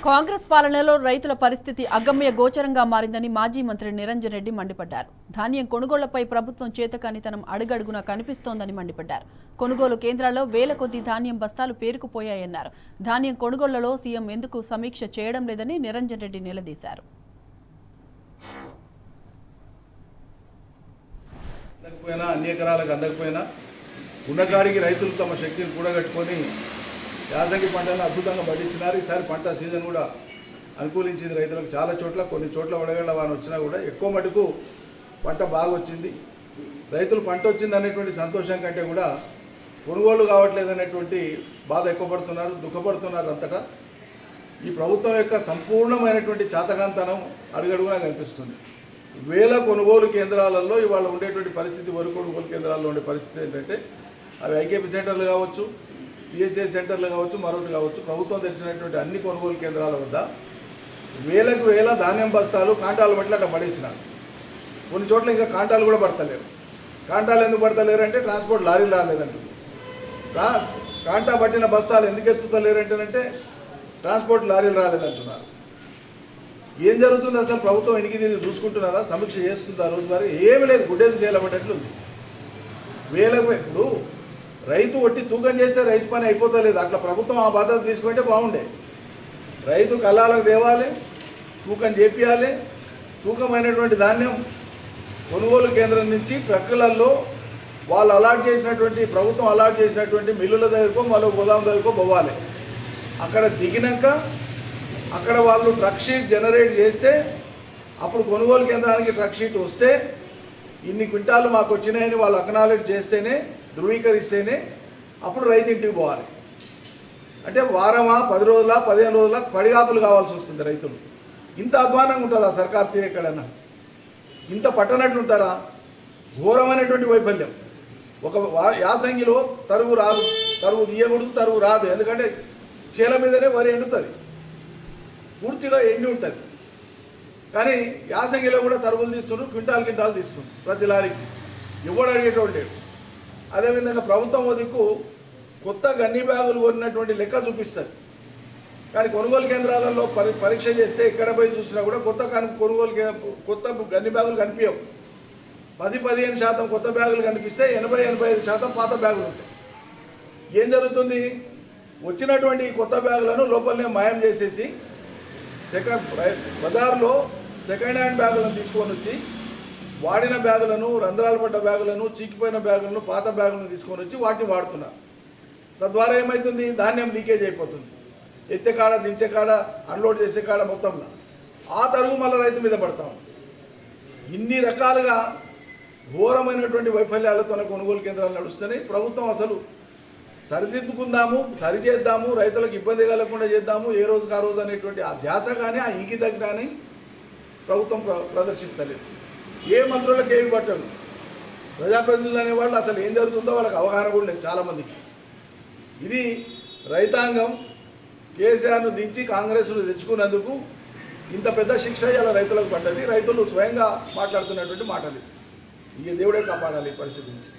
కాంగ్రెస్ పాలనలో రైతుల పరిస్థితి అగమ్య గోచరంగా మారిందని మాజీ మంత్రి నిరంజన్ రెడ్డి మండిపడ్డారు. ధాన్యం కొనుగోళ్లపై ప్రభుత్వం చేతకానితనం అడుగడుగునా కనిపిస్తోందని మండిపడ్డారు. కొనుగోలు కేంద్రాల్లో వేల కొద్దీ ధాన్యం బస్తాలు పేరుకుపోయాయన్నారు. ధాన్యం కొనుగోళ్లలో సీఎం ఎందుకు సమీక్ష చేయడం లేదని నిరంజన్ రెడ్డి నిలదీశారు. అన్ని ఎకరాలకు అందకపోయినా ఉన్నకాడికి రైతులు తమ శక్తిని కూడగట్టుకొని యాసంగి పంటలను అద్భుతంగా పండించినారు. ఈసారి పంట సీజన్ కూడా అనుకూలించింది రైతులకు. చాలా చోట్ల కొన్ని చోట్ల వడగళ్ల వాన వచ్చినా కూడా ఎక్కువ మటుకు పంట బాగా వచ్చింది. రైతులు పంట వచ్చింది అనేటువంటి సంతోషం కంటే కూడా కొనుగోలు కావట్లేదు అనేటువంటి బాధ ఎక్కువ పడుతున్నారు, దుఃఖపడుతున్నారు. అంతటా ఈ ప్రభుత్వం యొక్క సంపూర్ణమైనటువంటి చాతకాంతనం అడుగడుగునా కనిపిస్తుంది. వేల కొనుగోలు కేంద్రాలలో ఇవాళ ఉండేటువంటి పరిస్థితి, వరి కొనుగోలు కేంద్రాల్లో ఉండే పరిస్థితి ఏంటంటే అవి ఐకేపీ సెంటర్లు కావచ్చు, పిఎస్ఏ సెంటర్లు కావచ్చు, మరొకటి కావచ్చు, ప్రభుత్వం తెచ్చినటువంటి అన్ని కొనుగోలు కేంద్రాల వద్ద వేలకు వేల ధాన్యం బస్తాలు కాంటాలు బట్టి అట్లా పడేసినారు. కొన్ని చోట్ల ఇంకా కాంటాలు కూడా పడతలేరు. కాంటాలు ఎందుకు పడతలేరు అంటే ట్రాన్స్పోర్ట్ లారీలు రాలేదంటుంది. కాంటా పట్టిన బస్తాలు ఎందుకు ఎత్తుతలేరంటేనంటే ట్రాన్స్పోర్ట్ లారీలు రాలేదంటున్నారు. ఏం జరుగుతుంది అసలు? ప్రభుత్వం ఎనికి తిరిగి చూసుకుంటున్నదా? సమీక్ష చేస్తుందా? రోజువారీ ఏమీ లేదు, గుడ్డేది చేయలేబట్టేట్లుంది. వేలకు ఇప్పుడు రైతు ఒట్టి తూకం చేస్తే రైతు పని అయిపోతలేదు. అట్లా ప్రభుత్వం ఆ బాధ్యత తీసుకుంటే బాగుండే. రైతు కళ్ళాలకు తేవాలి, తూకం చేపియాలి. తూకమైనటువంటి ధాన్యం కొనుగోలు కేంద్రం నుంచి ట్రక్కులలో వాళ్ళు అలాట్ చేసినటువంటి, ప్రభుత్వం అలాట్ చేసినటువంటి మిల్లుల దగ్గరకో మరో గోదాం దగ్గరకో పోవాలి. అక్కడ దిగినాక అక్కడ వాళ్ళు ట్రక్ షీట్ జనరేట్ చేస్తే అప్పుడు కొనుగోలు కేంద్రానికి ట్రక్ షీట్ వస్తే ఇన్ని క్వింటాలు మాకు వచ్చినాయని వాళ్ళు అక్నాలెడ్జ్ చేస్తేనే, ధృవీకరిస్తేనే అప్పుడు రైతు ఇంటికి పోవాలి. అంటే వారమా, 10 రోజుల, 15 రోజుల పడిగాపులు కావాల్సి వస్తుంది రైతులు. ఇంత అధ్వానంగా ఉంటుందా సర్కార్ తీరు? ఎక్కడన్నా ఇంత పట్టనట్లుంటారా? ఘోరమైనటువంటి వైఫల్యం. ఒక యాసంగిలో తరుగు రాదు, తరుగు తీయకూడదు, తరుగు రాదు. ఎందుకంటే చేల మీదనే వరి ఎండుతుంది, పూర్తిగా ఎండి ఉంటుంది. కానీ యాసంగిలో కూడా తరుగులు తీస్తున్నారు, క్వింటాలు తీస్తున్నారు ప్రతి లారీకి. ఎవడు అడిగేటోళ్ళు లేడు. అదేవిధంగా ప్రభుత్వం దిక్కు కొత్త గన్ని బ్యాగులు కొన్నటువంటి లెక్క చూపిస్తుంది. కానీ కొనుగోలు కేంద్రాలలో పరీక్ష చేస్తే ఎక్కడ పోయి చూసినా కూడా కొత్త గన్ని బ్యాగులు కనిపించవు. 10-15% కొత్త బ్యాగులు కనిపిస్తే 80-85% పాత బ్యాగులు ఉంటాయి. ఏం జరుగుతుంది? వచ్చినటువంటి కొత్త బ్యాగులను లోపలనే మాయం చేసేసి బజార్లో సెకండ్ హ్యాండ్ బ్యాగులను తీసుకొని వచ్చి వాడిన బ్యాగులను, రంధ్రాలు పడ్డ బ్యాగులను, చీకిపోయిన బ్యాగులను, పాత బ్యాగులను తీసుకొని వచ్చి వాటిని వాడుతున్నారు. తద్వారా ఏమవుతుంది? ధాన్యం లీకేజ్ అయిపోతుంది. ఎత్తే కాడ, దించే కాడ, అన్లోడ్ చేసే కాడ మొత్తంలో ఆ తరుగు మళ్ళీ రైతు మీద పడతా ఉంది. ఇన్ని రకాలుగా ఘోరమైనటువంటి వైఫల్యాలతోనే కొనుగోలు కేంద్రాలు నడుస్తున్నాయి. ప్రభుత్వం అసలు సరిదిద్దుకుందాము, సరిచేద్దాము, రైతులకు ఇబ్బంది కలగకుండా చేద్దాము, ఏ రోజుకు ఆ రోజు అనేటువంటి ఆ ధ్యాస కానీ, ఆ ఇంగిత కానీ ప్రభుత్వం ప్రదర్శిస్తలేదు. ఏ మంత్రులకు ఏమి పట్టదు. ప్రజాప్రతినిధులు అనేవాళ్ళు అసలు ఏం జరుగుతుందో వాళ్ళకి అవగాహన కూడా లేదు చాలామందికి. ఇది రైతాంగం కేసీఆర్ను దించి కాంగ్రెస్ను తెచ్చుకున్నందుకు ఇంత పెద్ద శిక్ష ఇలా రైతులకు పడ్డది. రైతులు స్వయంగా మాట్లాడుతున్నటువంటి మాటలు. ఇక దేవుడే కాపాడాలి ఈ పరిస్థితి నుంచి.